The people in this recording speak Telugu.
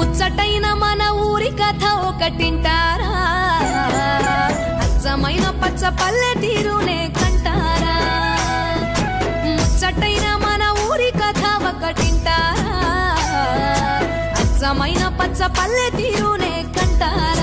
ముచ్చటైన మన ఊరి కథ ఒకటింటారా అచ్చమైన పచ్చ పల్లె తీరునే కంటారా ముచ్చటైన మన ఊరి కథ ఒకటింటారా అచ్చమైన పచ్చ పల్లె తీరునే కంటారా